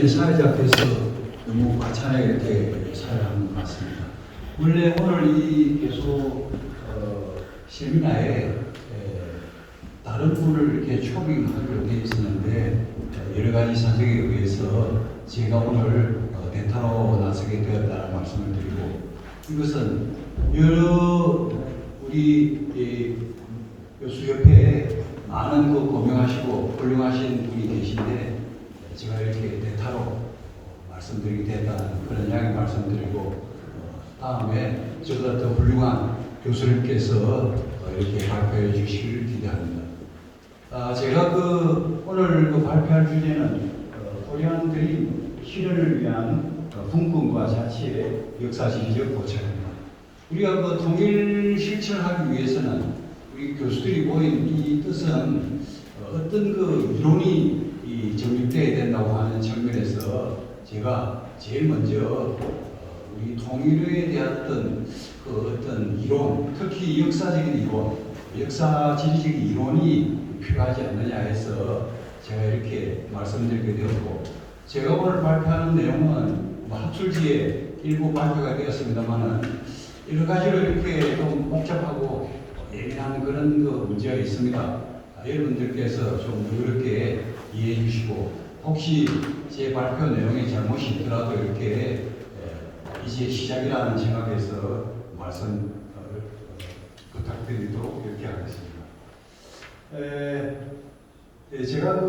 시간에 사회자께서 너무 과찬하게 사회하는 것 같습니다. 원래 오늘 이 계속 세미나에 다른 분을 이렇게 초빙하기로 되어 있었는데 여러 가지 사정에 의해서 제가 오늘 대타로 나서게 되었다는 말씀을 드리고, 이것은 여러 우리 교수협회에 많은 고명하시고 훌륭하신 분이 계신데 제가 이렇게 대타로 말씀드리게 됐다는 그런 이야기 말씀드리고, 다음에 저보다 더 훌륭한 교수님께서 이렇게 발표해 주시기를 기대합니다. 제가 오늘 발표할 주제는 코리안 드림 실현을 위한 분권과 자치의 역사지리적 고찰입니다. 우리가 통일 실천하기 위해서는 우리 교수들이 모인 이 뜻은 어떤 이론이 정립되어야 된다고 하는 측면에서 제가 제일 먼저 우리 통일에 대한 어떤 이론, 특히 역사적인 이론, 역사지리적 이론이 필요하지 않느냐 해서 제가 이렇게 말씀드리게 되었고, 제가 오늘 발표하는 내용은 학술지에 일부 발표가 되었습니다만은 여러 가지로 이렇게 좀 복잡하고 예민한 그런 문제가 있습니다. 여러분들께서 좀 어렵게 이해해 주시고, 혹시 제 발표 내용에 잘못이 있더라도 이렇게 이제 시작이라는 생각에서 말씀 부탁드리도록 이렇게 하겠습니다. 제가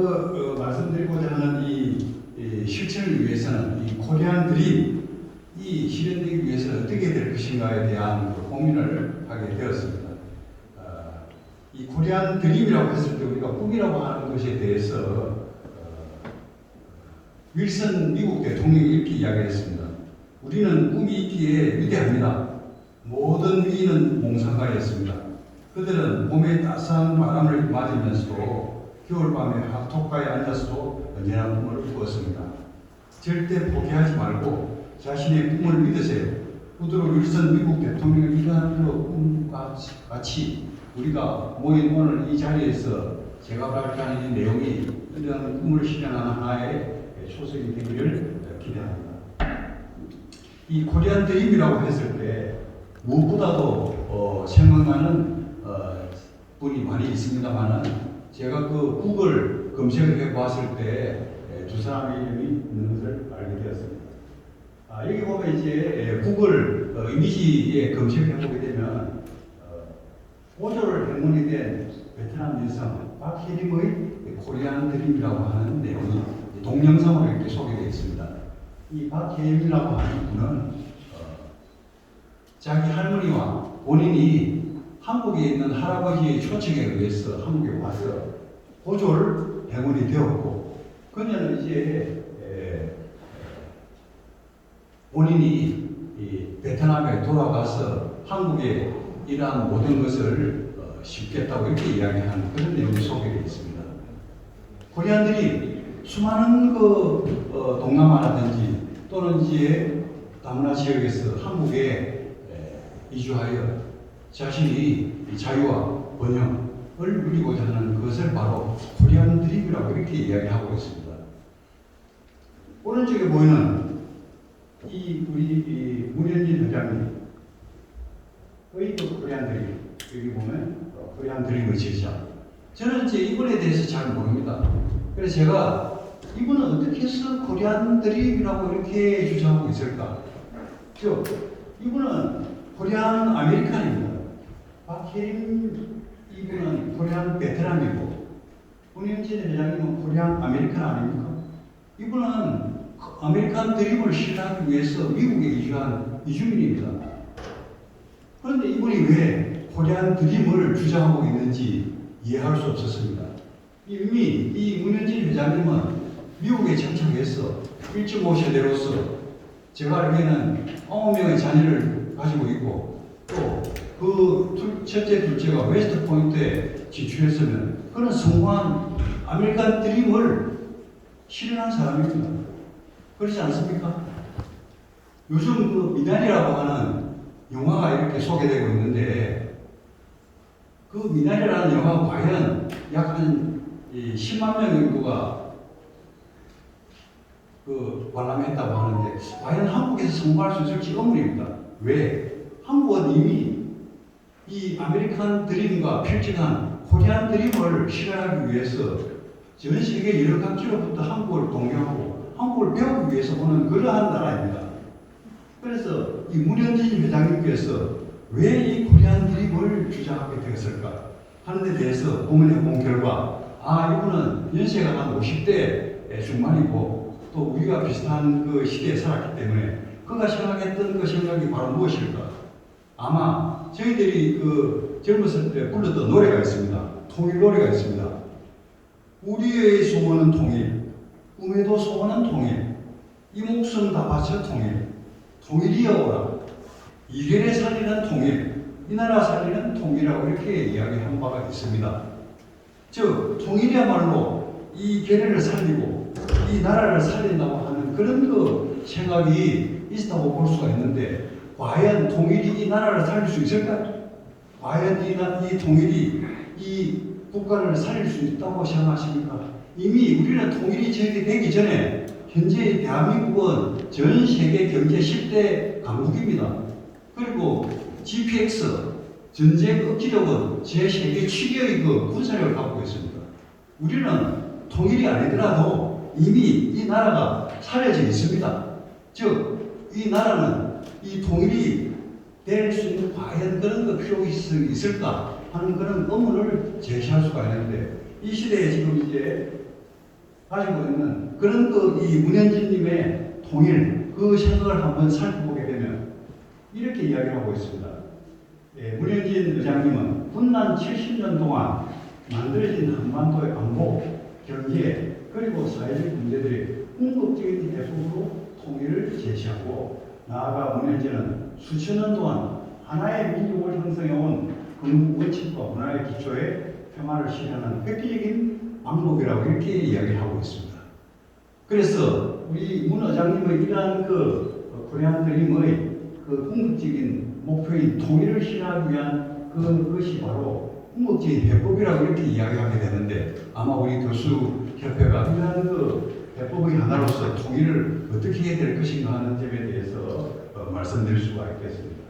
말씀드리고자 하는 이 실천을 위해서는 이 코리안 드림이 실현되기 위해서는 어떻게 될 것인가에 대한 고민을 하게 되었습니다. 이 코리안 드림이라고 했을 때 우리가 꿈이라고 하는 것에 대해서 윌슨 미국 대통령이 이렇게 이야기했습니다. 우리는 꿈이 있기에 위대합니다. 모든 위인은 몽상가였습니다. 그들은 봄의 따스한 바람을 맞으면서도 겨울밤에 학토가에 앉아서도 언제나 꿈을 꾸었습니다. 절대 포기하지 말고 자신의 꿈을 믿으세요. 우드로 윌슨 미국 대통령의 이러한 꿈과 같이 우리가 모인 오늘 이 자리에서 제가 발표하는 이 내용이 이러한 꿈을 실현하는 하나의 초석이 되기를 기대합니다. 이 코리안 드림이라고 했을 때 무엇보다도 생각나는 분이 많이 있습니다만은 제가 구글 검색을 해보았을 때 두 사람의 이름이 있는 것을 알게 되었습니다. 여기 보면 이제 구글 이미지에 검색해 보게 되면 고졸 행운이 된 베트남 여성 박혜림의 코리안 드림이라고 하는 내용이 동영상으로 이렇게 소개되어 있습니다. 이 박혜림이라고 하는 분은 자기 할머니와 본인이 한국에 있는 할아버지의 초청에 의해서 한국에 와서 고졸 행운이 되었고, 그녀는 이제 본인이 베트남에 돌아가서 한국에 이러한 모든 것을 쉽겠다고 이렇게 이야기하는 그런 내용이 소개되어 있습니다. 코리안들이 수많은 동남아라든지 또는 이제 다문화 지역에서 한국에 이주하여 자신이 자유와 번영을 누리고자 하는 것을 바로 코리안 드림이라고 이렇게 이야기하고 있습니다. 오른쪽에 보이는 우리 문현진 회장님의 코리안 드림, 여기 보면 코리안 드림의 제자. 저는 이제 이분에 대해서 잘 모릅니다. 그래서 제가 이분은 어떻게 해서 코리안 드림이라고 이렇게 주장하고 있을까? 이분은 코리안 아메리칸입니다. 박혜림 이분은 코리안 베트남이고, 문현진 회장님은 코리안 아메리칸 아닙니까? 이분은 아메리칸 드림을 실현하기 위해서 미국에 이주한 이주민입니다. 그런데 이분이 왜 코리안 드림을 주장하고 있는지 이해할 수 없었습니다. 이미 이 문현진 회장님은 미국에 정착해서 1.5세대로서 제가 알기에는 9명의 자녀를 가지고 있고, 또 첫째, 둘째가 웨스트 포인트에 지출했으면 그는 성공한 아메리칸 드림을 실현한 사람입니다. 그렇지 않습니까? 요즘 미나리라고 하는 영화가 이렇게 소개되고 있는데, 미나리라는 영화가 과연 약 한 10만 명 인구가 관람했다고 하는데 과연 한국에서 성공할 수 있을지 의문입니다. 왜? 한국은 이미 이 아메리칸 드림과 필적한 코리안 드림을 실현하기 위해서 전 세계 여러 각지로부터 한국을 동경하고 한국을 배우기 위해서 오는 그러한 나라입니다. 그래서 이 문현진 회장님께서 왜 이 코리안 드림을 주장하게 되었을까 하는 데 대해서 고민해 본 결과 이분은 연세가 한 50대 중반이고 또 우리가 비슷한 그 시대에 살았기 때문에 그가 생각했던 그 생각이 바로 무엇일까? 아마 저희들이 그 젊었을 때 불렀던 노래가 있습니다. 통일 노래가 있습니다. 우리의 소원은 통일, 꿈에도 소원은 통일, 이 목숨 다 바쳐 통일, 통일이여 오라. 이결에 살리는 통일, 이 나라 살리는 통일이라고 이렇게 이야기한 바가 있습니다. 즉 통일이야말로 이 계례를 살리고 이 나라를 살린다고 하는 그런 그 생각이 있다고 볼 수가 있는데 과연 통일이 이 나라를 살릴 수 있을까? 과연 이 통일이 이 국가를 살릴 수 있다고 생각하십니까? 이미 우리는 통일이 전개되기 전에 현재 대한민국은 전 세계 경제 10대 강국입니다. 그리고 GPX 전쟁 억지력은 제 세계 7위의 그 군사력을 갖고 있습니다. 우리는 통일이 아니더라도 이미 이 나라가 살려져 있습니다. 즉, 이 나라는 이 통일이 될 수 있는 과연 그런 거 필요가 있을까 하는 그런 의문을 제시할 수가 있는데 이 시대에 지금 이제 가지고 있는 그런 이 문현진님의 통일 그 생각을 한번 살펴보게 되면 이렇게 이야기를 하고 있습니다. 문현진 의장님은 군난 70년 동안 만들어진 한반도의 안보, 경제, 그리고 사회적 문제들이 궁극적인 해소로 통일을 제시하고 나아가 문현진은 수천 년 동안 하나의 민족을 형성해온 건국 원칙과 문화의 기초에 평화를 실현하는 획기적인 방법이라고 이렇게 이야기를 하고 있습니다. 그래서 우리 문 의장님의 이러한 코리안 드림의 궁극적인 목표인 통일을 실현하기 위한 그것이 바로 궁극적인 해법이라고 이렇게 이야기하게 되는데 아마 우리 교수협회가 이러한 해법의 하나로서 통일을 어떻게 해야 될 것인가 하는 점에 대해서 말씀드릴 수가 있겠습니다.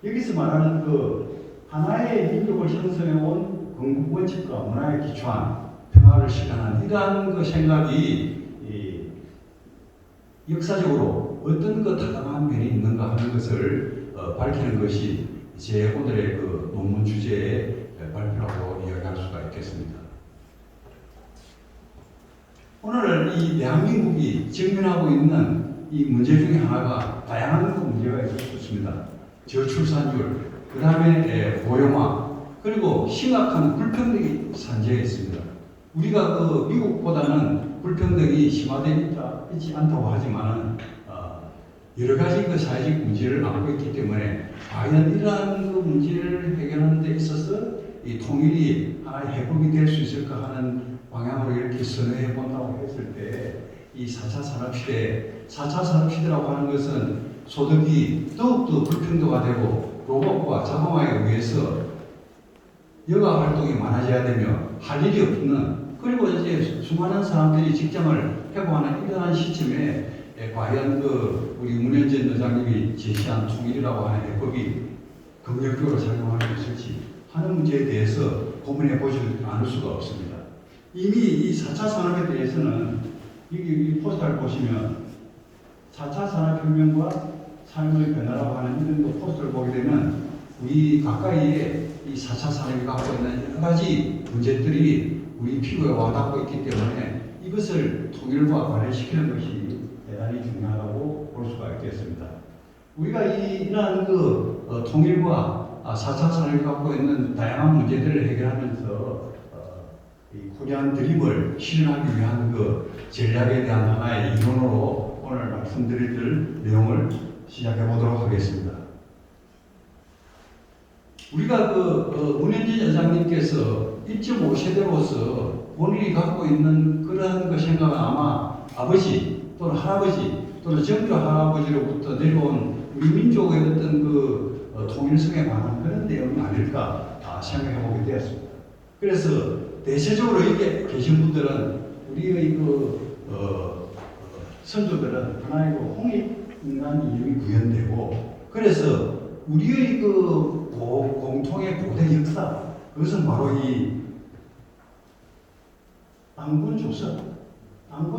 여기서 말하는 하나의 민족을 형성해온 건국 원칙과 문화에 기초한 평화를 실현한 이러한 생각이 역사적으로 어떤 타당한 면이 있는가 하는 것을 밝히는 것이 제 오늘의 논문 주제의 발표라고 이야기할 수가 있겠습니다. 오늘 이 대한민국이 직면하고 있는 이 문제 중에 하나가 다양한 문제가 있습니다. 저출산율, 그 다음에 고령화, 그리고 심각한 불평등이 산재해 있습니다. 우리가 미국보다는 불평등이 심화되어 있지 않다고 하지만 여러 가지 사회적 문제를 안고 있기 때문에 과연 이러한 문제를 해결하는 데 있어서 이 통일이 하나의 해법이 될 수 있을까 하는 방향으로 이렇게 선회해 본다고 했을 때 이 4차 산업시대, 4차 산업시대라고 하는 것은 소득이 더욱더 불평등화되고 로봇과 자동화에 의해서 여가 활동이 많아져야 되며 할 일이 없는 그리고 이제 수많은 사람들이 직장을 회복하는 이러한 시점에 과연 우리 문현진 의장님이 제시한 통일이라고 하는 해법이 긍정적으로 작용할 수 있을지 하는 문제에 대해서 고민해 보지 않을 수가 없습니다. 이미 이 4차 산업에 대해서는 이 포스터를 보시면 4차 산업혁명과 삶의 변화라고 하는 이런 포스터를 보게 되면 우리 가까이에 이 4차 산업이 갖고 있는 여러 가지 문제들이 우리 피부에 와닿고 있기 때문에 이것을 통일과 관련시키는 것이 대단히 중요하다고 볼 수가 있겠습니다. 우리가 이러한 통일과 4차 산업이 갖고 있는 다양한 문제들을 해결하면서 이 코리안 드림을 실현하기 위한 전략에 대한 하나의 이론으로 오늘 말씀드릴 내용을 시작해 보도록 하겠습니다. 우리가 문현진 여장님께서 1.5세대로서 본인이 갖고 있는 그러한 생각은 아마 아버지 또는 할아버지 또는 정조 할아버지로부터 내려온 우리 민족의 어떤 통일성에 관한 그런 내용이 아닐까 생각해 보게 되었습니다. 그래서 대체적으로 이게 계신 분들은 우리의 선조들은 하나의 그 홍익인간 이름이 구현되고, 그래서 우리의 그 공통의 고대 역사, 그것은 바로 이 당군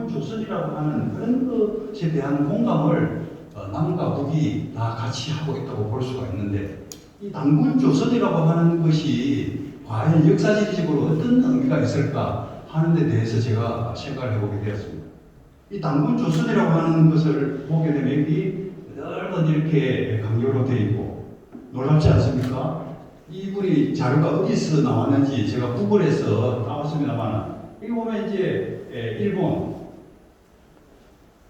조선이라고 하는 그런 것에 대한 공감을 남과 북이 다 같이 하고 있다고 볼 수가 있는데, 이 당군 조선이라고 하는 것이 과연 역사적으로 어떤 의미가 있을까 하는 데 대해서 제가 생각을 해보게 되었습니다. 이 당군 조선이라고 하는 것을 보게 되면 여기 넓은 이렇게 강조로 되어 있고, 놀랍지 않습니까? 이분이 자료가 어디서 나왔는지 제가 구글에서 따왔습니다만, 여기 보면 이제 일본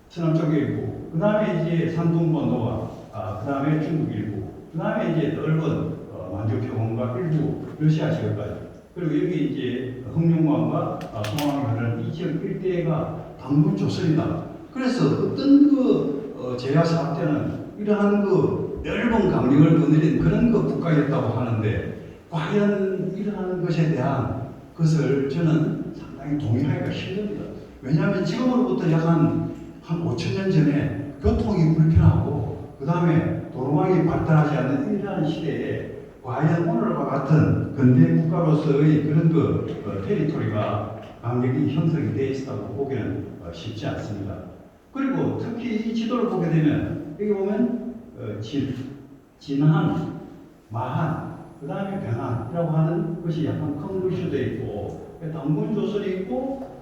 서남쪽 일부, 그 다음에 이제 산둥번도와 그 다음에 중국 일부, 그 다음에 이제 넓은 만주평원과 일부 러시아 지역까지, 그리고 여기 이제 흑룡강과 송황이 가는 이 지역 일대가 당군 조선이다. 그래서 어떤 제야 사업 때는 이러한 넓은 강령을 거느린 그런 국가였다고 하는데, 과연 이러한 것에 대한 것을 저는 상당히 동의하기가 힘듭니다. 왜냐하면 지금으로부터 약 한 5,000년 전에 교통이 불편하고, 그 다음에 도로망이 발달하지 않는 이러한 시대에 과연 오늘과 같은 근대 국가로서의 그런 테리토리가 강력히 형성이 되어 있다고 보기는 쉽지 않습니다. 그리고 특히 이 지도를 보게 되면 여기 보면 진한, 마한, 그 다음에 변한이라고 하는 것이 약간 큰 글씨도 있고, 당군 조선이 있고,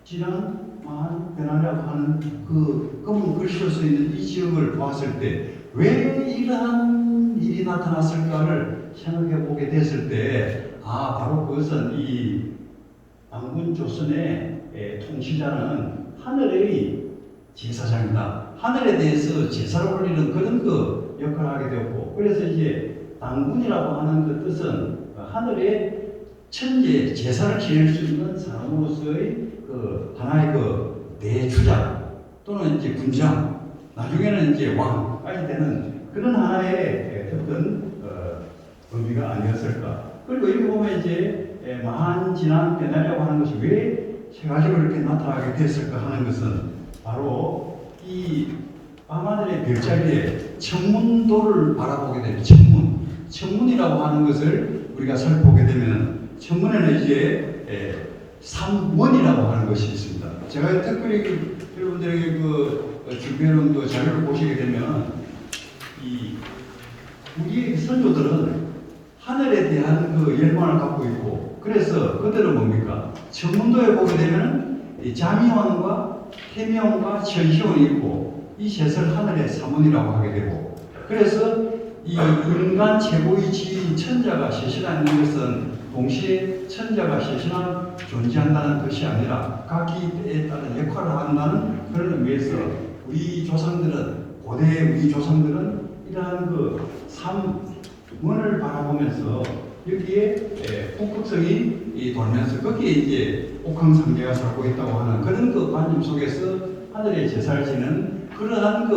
진한, 마한, 변한이라고 하는 그 검은 글씨로 써 있는 이 지역을 보았을 때 왜 이러한 일이 나타났을까를 생각해 보게 됐을 때, 바로 그것은 이 당군 조선의 통치자는 하늘의 제사장이다. 하늘에 대해서 제사를 올리는 그런 역할을 하게 되었고, 그래서 이제 당군이라고 하는 그 뜻은 하늘의 천재, 제사를 지낼 수 있는 사람으로서의 하나의 대주장 또는 이제 군장, 나중에는 이제 왕까지 되는 그런 하나의 어떤 의미가 아니었을까. 그리고 여기 보면 이제 마한, 진한, 변화라고 하는 것이 왜 세 가지로 이렇게 나타나게 됐을까 하는 것은 바로 이 밤하늘의 별자리에 천문도를 바라보게 되면 천문이라고 하는 것을 우리가 살펴보게 되면 천문에는 이제 삼원이라고 하는 것이 있습니다. 제가 특별히 여러분들에게 준비해놓은 자료를 보시게 되면 우리의 선조들은 하늘에 대한 열망을 갖고 있고, 그래서 그들은 뭡니까? 천문도에 보게 되면 자미원과 태미원과 천시원이 있고, 이 셋을 하늘의 삼원이라고 하게 되고, 그래서 이 인간 최고의 지인 천자가 셋이라는 것은 동시에 천자가 셋이나 존재한다는 것이 아니라 각기 때에 따른 역할을 한다는 그런 의미에서 고대 우리 조상들은 이러한 삼원을 바라보면서 여기에 북극성이 돌면서 거기에 이제 옥황상제가 살고 있다고 하는 그런 관념 속에서 하늘의 제사를 지는 그러한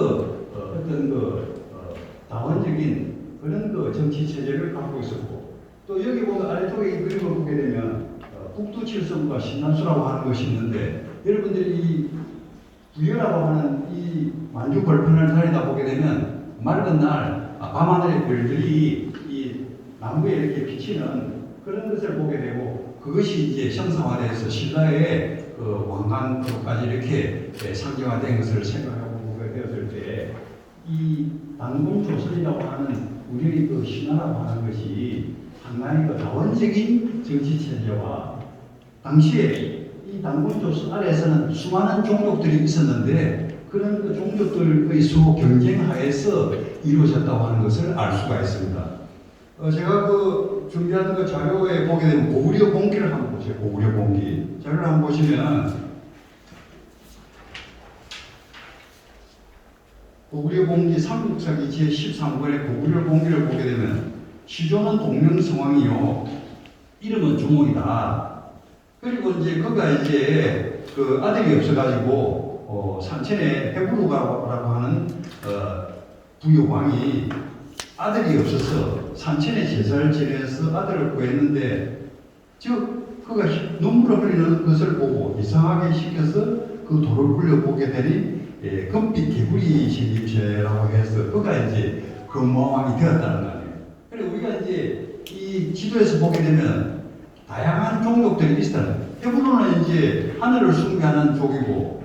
다원적인 그런 정치 체제를 갖고 있었고, 또 여기 보면 아래쪽에 이 그림을 보게 되면 북두칠성과 신난수라고 하는 것이 있는데, 여러분들이 이 부여라고 하는 이 만주 벌판을 다니다 보게 되면 맑은 날 밤하늘의 별들이 이 나무에 이렇게 비치는 그런 것을 보게 되고, 그것이 이제 형상화돼서 신라의 왕관까지 이렇게 상징화된 것을 생각하고 보게 되었을 때, 이 당군 조선이라고 하는 우리의 신화라고 하는 것이 상당히 다원적인 정치 체제와, 당시에 이 당군 조선 아래에서는 수많은 종족들이 있었는데 그런 종족들의 수호 경쟁하에서 이루어졌다고 하는 것을 알 수가 있습니다. 제가 준비한 자료에 보게 되면 고구려 봉기를 한번 보세요. 고구려 봉기 자료를 한번 보시면 고구려 봉기 삼국사기 제13권의 고구려 봉기를 보게 되면 시조는 동명성왕이요 이름은 종옥이다. 그리고 이제 그가 이제 아들이 없어가지고 산천에 해부루가라고 하는 부여왕이 아들이 없어서 산천에 제사를 지내서 아들을 구했는데, 그가 눈물을 흘리는 것을 보고 이상하게 시켜서 그 돌을 굴려보게 되니 금빛 개구리 신입체라고 해서 그가 이제 그 모함이 되었다는 거 아니에요. 그래 우리가 이제 이 지도에서 보게 되면 다양한 종족들이 있어요. 헤브론은 이제 하늘을 숭배하는 족이고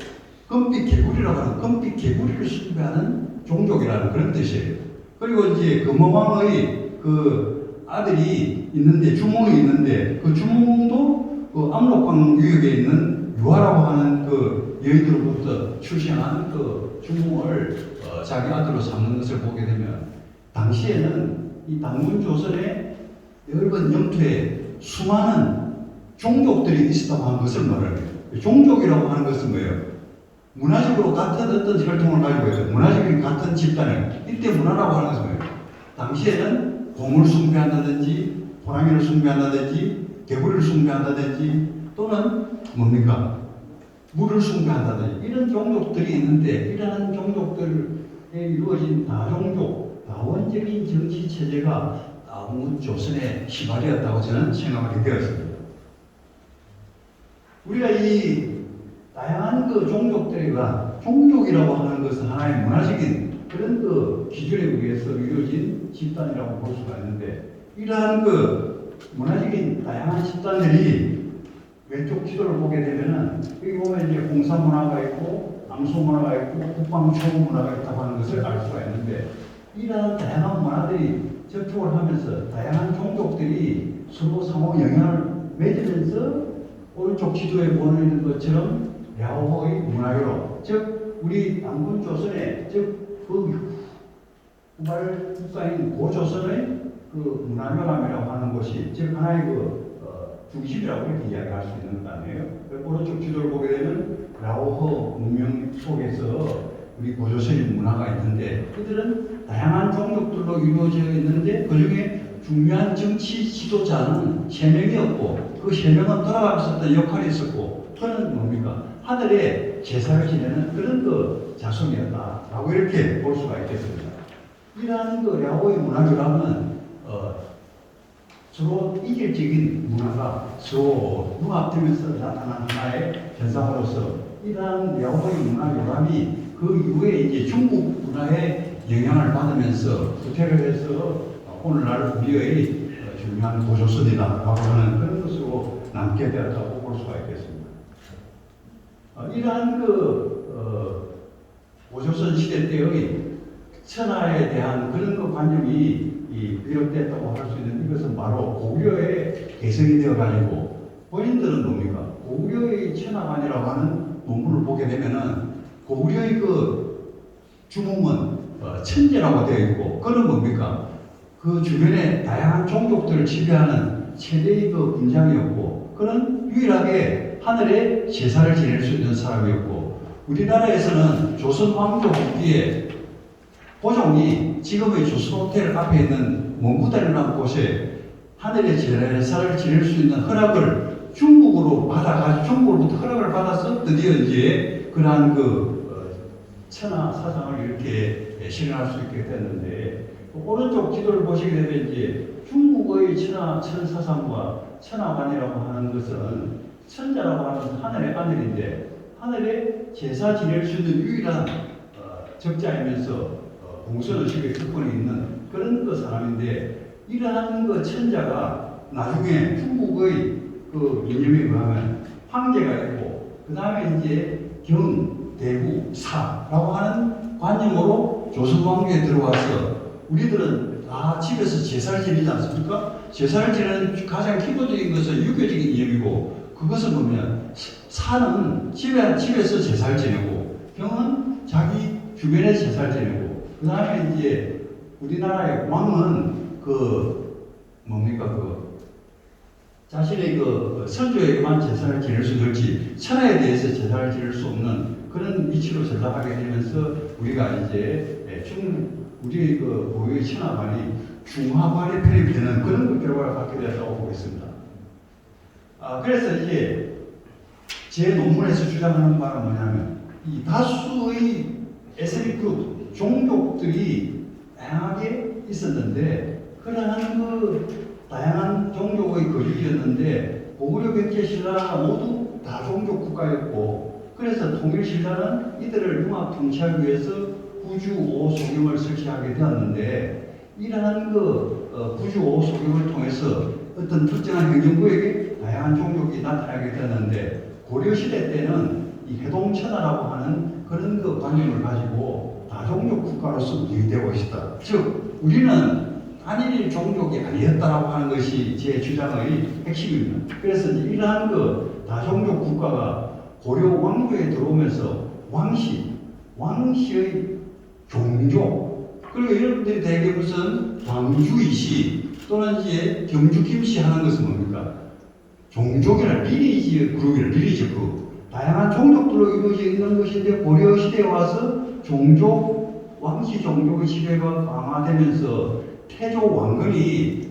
금빛 개구리라고 하는 금빛 개구리를 숭배하는 종족이라는 그런 뜻이에요. 그리고 이제 금호왕의 그 아들이 있는데 주몽이 있는데 그 주몽도 그 압록강 유역에 있는 유아라고 하는 그 여인으로부터 출생한 그 주몽을 자기 아들로 삼는 것을 보게 되면 당시에는 이 당군 조선의 넓은 영토에 수많은 종족들이 있었다고 하는 것을 말해요. 종족이라고 하는 것은 뭐예요? 문화적으로 같은 어떤 혈통을 가지고 있어요. 문화적인 같은 집단을. 이때 문화라고 하는 것은 뭐예요? 당시에는 곰을 숭배한다든지, 호랑이를 숭배한다든지, 개구리를 숭배한다든지, 또는 뭡니까? 물을 숭배한다든지, 이런 종족들이 있는데, 이러한 종족들에 이루어진 다종족, 다원적인 정치 체제가 당군 조선의 시발이었다고 저는 생각하게 되었습니다. 우리가 이 다양한 그 종족들과 종족이라고 하는 것은 하나의 문화적인 그런 그 기준에 의해서 이루어진 집단이라고 볼 수가 있는데, 이러한 그 문화적인 다양한 집단들이 왼쪽 지도를 보게 되면은 여기 보면 이제 공사 문화가 있고 암소 문화가 있고 국방초 문화가 있다고 하는 것을 알 수가 있는데, 이러한 다양한 문화들이 접촉을 하면서 다양한 종족들이 서로 상호 영향을 맺으면서 오른쪽 지도에 보이는 것처럼 랴오의 문화유로, 즉 우리 당군 조선의 그 후발 국가인 고조선의 그 문화유람이라고 하는 것이 즉 하나의 그 중심이라고 이렇게 이야기할 수 있는 것 아니에요. 오른쪽 지도를 보게 되면 랴오허 문명 속에서 우리 고조선의 문화가 있는데, 그들은 다양한 종족들로 이루어져 있는데 그 중에 중요한 정치 지도자는 3명이었고 그 3명은 돌아가면서 어떤 역할이 있었고, 그는 뭡니까? 하늘에 제사를 지내는 그런 그 자손이었다라고 이렇게 볼 수가 있겠습니다. 이러한 그 랴오의 문화유람은 서로 이질적인 문화가 서로 융합되면서 나타난 하나의 현상으로서 이러한 랴오의 문화유람이 그 이후에 이제 중국 문화의 영향을 받으면서 후퇴를 해서 오늘날 우리의 중요한 고조선이다라고 하는 그런 것으로 남게 되었다고 볼 수가 있겠습니다. 이러한 고조선 시대 때의 천하에 대한 그런 그 관념이 비롯됐다고 할 수 있는 이것은 바로 고구려의 개성이 되어가지고, 본인들은 뭡니까? 고구려의 천하관이라고 하는 논문을 보게 되면은 고구려의 그 주몽은 천재라고 되어 있고, 그는 뭡니까? 그 주변에 다양한 종족들을 지배하는 최대의 그 군장이었고, 그는 유일하게 하늘에 제사를 지낼 수 있는 사람이었고, 우리나라에서는 조선 왕조 후기에 고종이 지금의 조선 호텔 앞에 있는 원구단이라는 곳에 하늘에 제사를 지낼 수 있는 허락을 중국으로 받아가지고 중국으로부터 허락을 받아서 드디어 이제 그러한 천하 사상을 이렇게 실현할 수 있게 됐는데, 오른쪽 지도를 보시게 되면 이제 중국의 천사상과 천하관이라고 하는 것은 천자라고 하는 하늘의 아들인데, 하늘에 제사 지낼 수 있는 유일한 적자이면서 공선의식의 특권이 있는 그런 그 사람인데, 이러한 그 천자가 나중에 중국의 그 이념에 의하면 황제가 있고, 그 다음에 이제 경, 대구, 사라고 하는 관념으로 조선 왕조에 들어와서 우리들은 다 집에서 제사를 지내지 않습니까? 제사를 지내는 가장 기본적인 것은 유교적인 이념이고, 그것은 뭐냐면 사는 집에서 제사를 지내고, 경은 자기 주변에 제사를 지내고, 그 다음에 이제 우리나라의 왕은 자신의 선조에게만 제사를 지낼 수 있을지 천하에 대해서 제사를 지낼 수 없는 그런 위치로 제사하게 되면서 우리가 이제 우리의 고유의 천하관이 중화관에 편입이 되는 그런 결과를 갖게 되었다고 보겠습니다. 그래서 이제 제 논문에서 주장하는 바는 뭐냐면, 이 다수의 에스닉 그룹, 종족들이 다양하게 있었는데, 그러한 다양한 종족의 거주지였는데, 고구려 백제 신라가 모두 다종족 국가였고, 그래서 통일신라는 이들을 융합 통치하기 위해서 구주 5 소경을 설치하게 되었는데, 이러한 구주 5 소경을 통해서 어떤 특정한 행정구역에 다양한 종족이 나타나게 되었는데, 고려시대 때는 이 해동천하라고 하는 그런 관념을 가지고 다종족 국가로서 운영되고 있었다. 즉 우리는 단일 종족이 아니었다라고 하는 것이 제 주장의 핵심입니다. 그래서 이러한 다종족 국가가 고려 왕조에 들어오면서 왕시의 종족, 그리고 여러분들이 대개 무슨 광주이시 또는 이제 경주 김씨 하는 것은 뭡니까? 종족이나 리니지 그룹이라, 리니지 그룹. 다양한 종족들로 이루어져 있는 것인데, 고려 시대에 와서 왕시 종족의 지배가 강화되면서 태조 왕건이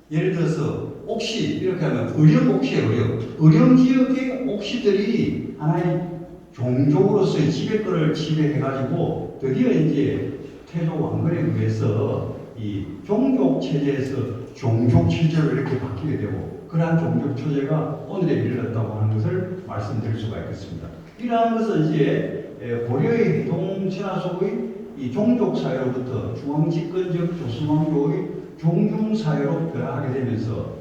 예를 들어서 옥시, 이렇게 하면 의령 지역의 옥시들이 하나의 종족으로서의 지배권을 지배해가지고 드디어 이제 태조 왕건에 의해서 이 종족 체제에서 종족 체제로 이렇게 바뀌게 되고, 그러한 종족 체제가 오늘에 이르렀다고 하는 것을 말씀드릴 수가 있겠습니다. 이러한 것은 이제 고려의 해동천하 속의 이 종족 사회로부터 중앙집권적 조선왕조의 종중사회로 변화하게 되면서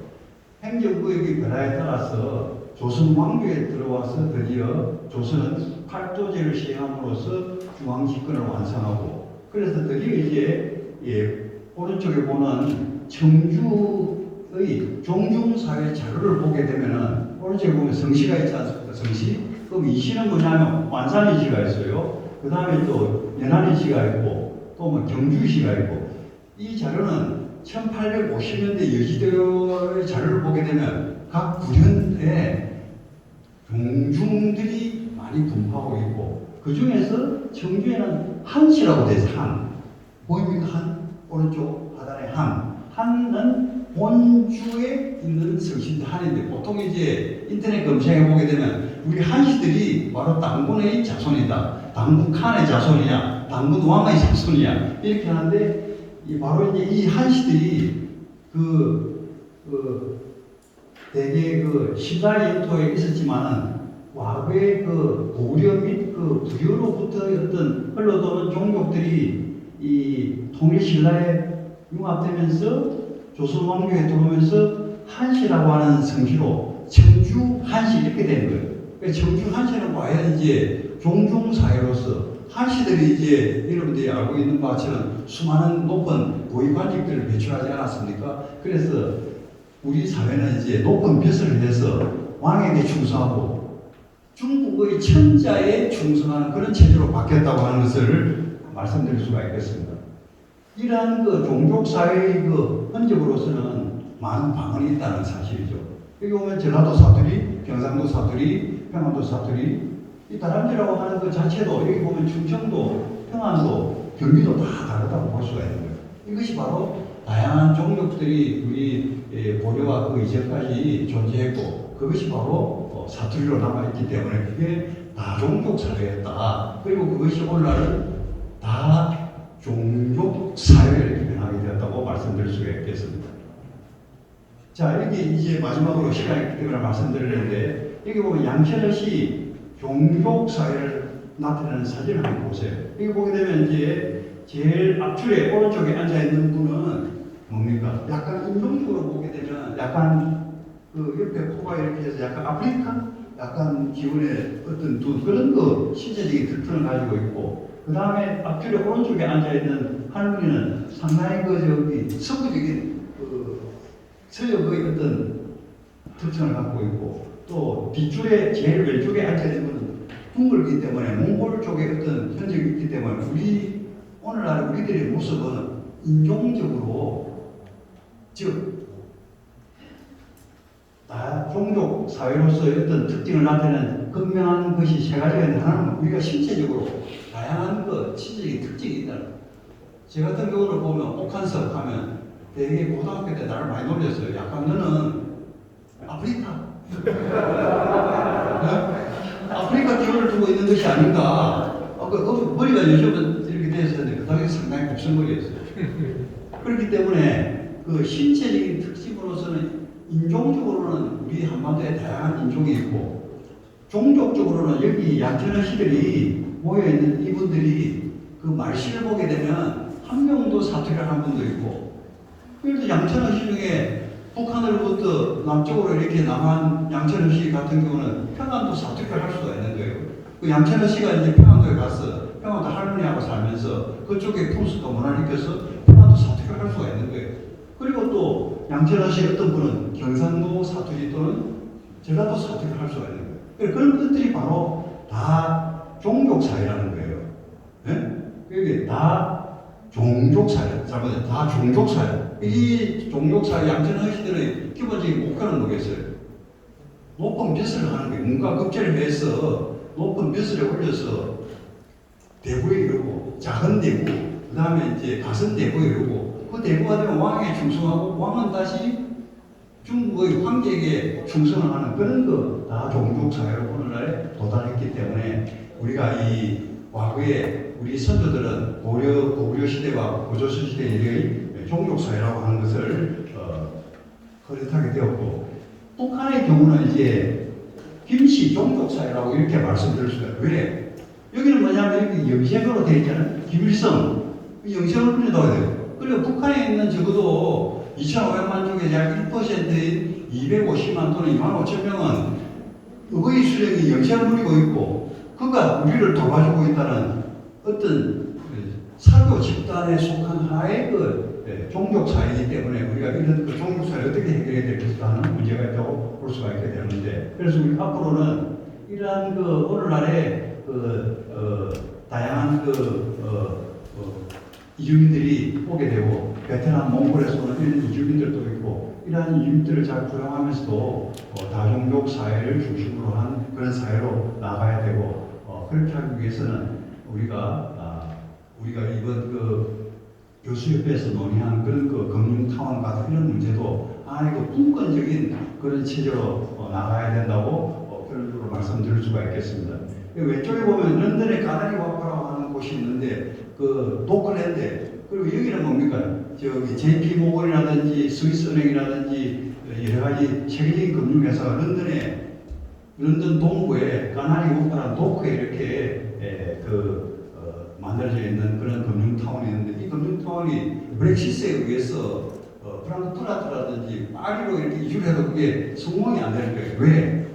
행정구역의 변화에 따라서 조선왕조에 들어와서 드디어 조선은 팔도제를 시행함으로써 중앙집권을 완성하고, 그래서 드디어 이제 오른쪽에 보는 청주의 종중사회 자료를 보게 되면은 오른쪽에 보면 성시가 있지 않습니까? 성시? 그럼 이시는 뭐냐면 완산이시가 있어요. 그 다음에 또 연안이시가 있고 또 뭐 경주시가 있고, 이 자료는 1850년대 여지도의 자료를 보게 되면 각 구현에 종중들이 많이 분포하고 있고, 그 중에서 청주에는 한시라고 되어 있어요. 한. 보입니까? 한. 오른쪽 하단에 한. 한은 본주에 있는 성신도 한인데, 보통 이제 인터넷 검색해 보게 되면 우리 한시들이 바로 당군의 자손이다, 당군 칸의 자손이야, 당군 왕의 자손이야, 이렇게 하는데, 바로 이제 이 한시들이 대개 신라 영토에 있었지만은 과거에 고려 및 부여로부터 어떤 흘러도는 종족들이 이 통일신라에 융합되면서 조선 왕조에 들어오면서 한시라고 하는 성시로 청주 한시 이렇게 된 거예요. 그러니까 청주 한시는 과연 이제 종중사회로서 한시들이 이제 여러분들이 알고 있는 것처럼 수많은 높은 고위관직들을 배출하지 않았습니까? 그래서 우리 사회는 이제 높은 벼슬을 해서 왕에게 충성하고 중국의 천자에 충성하는 그런 체제로 바뀌었다고 하는 것을 말씀드릴 수가 있겠습니다. 이러한 종족사회의 흔적으로서는 많은 방언이 있다는 사실이죠. 여기 보면 전라도 사투리, 경상도 사투리, 평안도 사투리, 이 다람쥐라고 하는 것 자체도 여기 보면 충청도, 평안도, 경기도 다 다르다고 볼 수가 있는 거예요. 이것이 바로 다양한 종족들이 우리 고려와 그 이전까지 존재했고, 그것이 바로 사투리로 남아있기 때문에 그게 다종족 사회였다. 그리고 그것이 오늘날은 다종족 사회를 이렇게 변하게 되었다고 말씀드릴 수가 있겠습니다. 자, 여기 이제 마지막으로 시간이 있기 때문에 말씀드리는데, 여기 보면 양천시 종족 사회를 나타내는 사진을 한번 보세요. 여기 보게 되면 이제 제일 앞줄에 오른쪽에 앉아 있는 분은 뭡니까? 약간 인종적으로 보게 되면 약간 옆에 코가 이렇게 해서 약간 아프리카, 약간 기운의 어떤 그런 신체적인 특징을 가지고 있고, 그 다음에 앞줄에 오른쪽에 앉아 있는 할머니는 상당히 저기 서구적인 서역의 어떤 특징을 갖고 있고, 또 뒷줄에 제일 왼쪽에 앉아 있는 분은 둥글기 때문에 몽골 쪽에 어떤 현적이 있기 때문에 오늘날 우리들의 모습은 인종적으로, 즉 다종족 사회로서의 어떤 특징을 나타내는 극명한 것이 세 가지가 있는데, 하나는 우리가 신체적으로 다양한 신체적인 특징이 있다는 거예요. 제 같은 경우를 보면 옥한석 하면 되게 고등학교 때 나를 많이 놀렸어요. 약간 너는 아프리카 아프리카 기운을 두고 있는 것이 아닌가. 머리가 요즘은 이렇게 되어 있었는데 그 당시 상당히 곱슬머리였어요. 그렇기 때문에 신체적인 특징으로서는 인종적으로는 우리 한반도에 다양한 인종이 있고, 종족적으로는 여기 양천어 시들이 모여있는 이분들이 그 말씨를 보게 되면 한 명도 사퇴를 한 분도 있고, 그래서 양천어 시 중에 북한으로부터 남쪽으로 이렇게 남한 양천어 시 같은 경우는 평안도 사퇴를 할 수가 있는 거예요. 그 양천어 시가 이제 평안도에 가서 평안도 할머니하고 살면서 그쪽에 풍수가 문화를 익혀서 평안도 사퇴를 할 수가 있는 거예요. 그리고 또 양천어 시 어떤 분은 경상도 사투리 또는 전라도 사투리를 할 수가 있는 거예요. 그런 것들이 바로 다 종족 사회라는 거예요. 네? 그게 다 종족 사회, 잘못해 다 종족 사회. 이 종족 사회 양천어 시들의 기본적인 목표는 뭐겠어요? 높은 벼슬을 하는 거예요. 문과 급제를 해서 높은 벼슬에 올려서 대부에 이르고 작은 대부, 그 다음에 이제 가선 대부에 이르고 그 대부가 되면 왕에 충성하고 왕은 다시 중국의 황제에게 충성을 하는 그런 거 다 종족 사회로 오늘날에 도달했기 때문에 우리가 이 과거에 우리 선조들은 고려 시대와 고조선 시대의 종족 사회라고 하는 것을 허릿하게 되었고, 북한의 경우는 이제 김씨 종족 사회라고 이렇게 말씀드릴 수가 있어요. 왜? 여기는 뭐냐면 여기 영생으로 되어 있잖아요. 김일성 영생을 불린다고 돼요. 그리고 북한에 있는 적어도 2,500만 중에 약 1%인 250만 또는 2만 5천 명은 의거의 수령이 영생을 누리고 있고, 그가 우리를 도와주고 있다는 어떤 사교 집단에 속한 하나의 종족 사회이기 때문에 우리가 이런 그 종족 사회를 어떻게 해결해야 될 것인가 하는 문제가 있다고 볼 수가 있게 되는데, 그래서 우리 앞으로는 이러한 그 오늘날의 다양한 이주민들이 오게 되고, 베트남, 몽골에서는 이런 이주민들도 있고, 이러한 이주민들을 잘 구성하면서도 다종족 사회를 중심으로 한 그런 사회로 나가야 되고, 그렇게 하기 위해서는 우리가 이번 그 교수협회에서 논의한 그런 그 금융타원 같은 이런 문제도 하나의 그 분권적인 그런 체제로 나가야 된다고 그런 식으로 말씀드릴 수가 있겠습니다. 왼쪽에 보면 런던의 가나리 와퍼라고 하는 곳이 있는데, 그 도클랜드, 그리고 여기는 뭡니까? 저기 JP 모건이라든지 스위스은행이라든지 여러 가지 세계적인 금융회사가 런던 동부에 가나리 와퍼라는 도크에 이렇게 만들어져 있는 그런 금융타운이 있는데, 이 금융타운이 브렉시트에 의해서 프랑크푸르트라든지 파리로 이렇게 이주를 해도 그게 성공이 안 되는 거예요. 왜?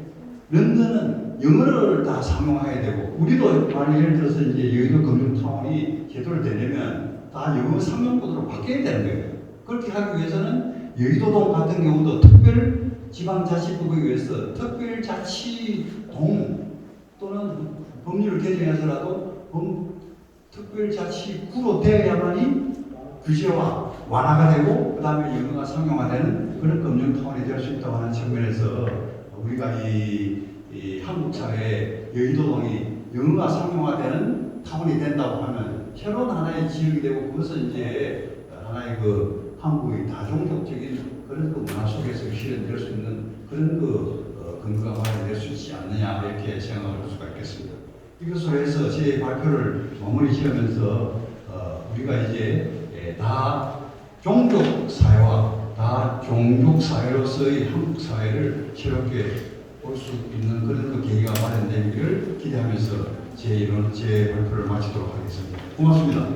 런던은 영어를 다 상용해야 되고, 우리도 예를 들어서 이제 여의도 금융타운이 제도를 되려면 다 영어 상용권으로 바뀌어야 되는 거예요. 그렇게 하기 위해서는 여의도동 같은 경우도 특별 지방자치법에 의해서 특별자치동 또는 법률을 개정해서라도 특별자치구로 되어야만이 규제와 완화가 되고, 그 다음에 영어가 상용화되는 그런 금융타운이 될 수 있다고 하는 측면에서 우리가 이 한국 사회에 여의도동이 영어가 상용화되는 타운이 된다고 하면 새로운 하나의 지역이 되고, 그것은 이제 하나의 그 한국의 다종족적인 그런 그 문화 속에서 실현될 수 있는 그런 그 근거가 마련될 수 있지 않느냐, 이렇게 생각을 할 수가 있겠습니다. 이것으로 해서 제 발표를 마무리 지으면서 우리가 이제 다 종족 사회와 다 종족 사회로서의 한국 사회를 새롭게 볼 수 있는 그런 그 계기가 마련되기를 기대하면서 제 발표를 마치도록 하겠습니다. 고맙습니다.